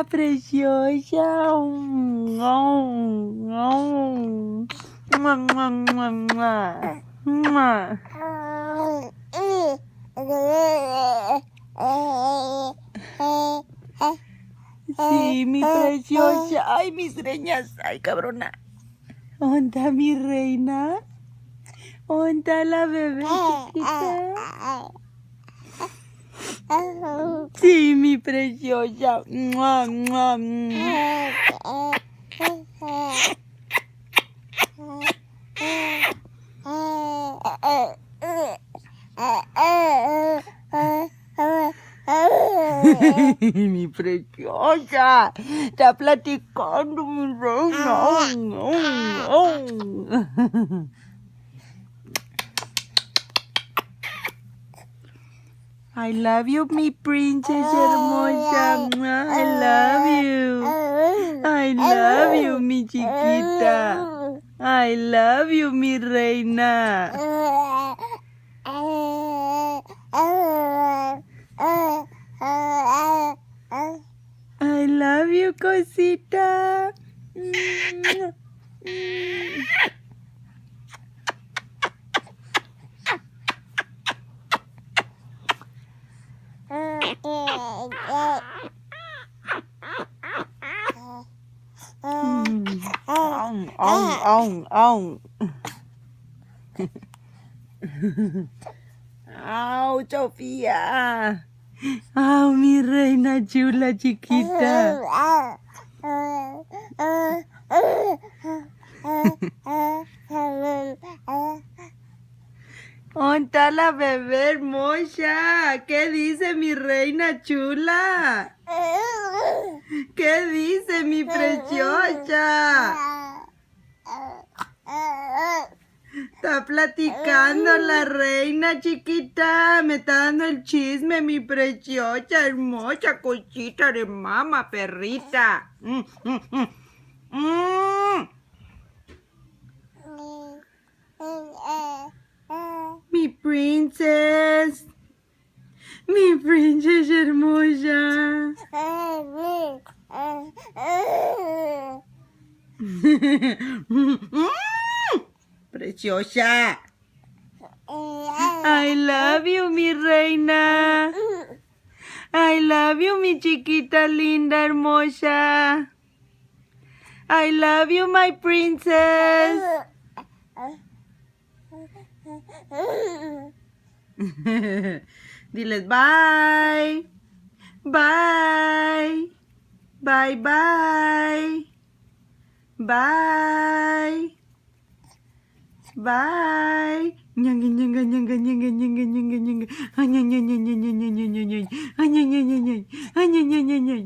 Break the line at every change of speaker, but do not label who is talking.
Hola, preciosa. Mua, mua, mua, mua. Mua. Sí, mi preciosa. Ay, mis greñas. Ay, cabrona. ¿Dónde está mi reina? ¿Dónde está la bebé chiquita? Sí, mi preciosa. Mua, mua, mua. Mi preciosa, está platicando mi reina. I love you, mi princess hermosa. I love you. I love you, mi chiquita. I love you, mi reina. I love you, cosita. ¡Au, Sofía! ¡Au, mi reina chula chiquita! ¿Dónde está la bebé hermosa? ¿Qué dice mi reina chula? ¿Qué dice mi preciosa? Está platicando la reina chiquita. Me está dando el chisme, mi preciosa, hermosa cosita de mama, perrita. Mi princess. Mi princess hermosa. Preciosa. I love you, mi reina. I love you, mi chiquita linda, hermosa. I love you, my princess. Diles bye. Bye. Bye, bye. Bye. Bye. Nyanga nyanga nyanga nyanga nyanga nyanga nyanga. Anya nya nya nya nya nya nya nya nya. Anya nya nya nya. Anya nya nya nya.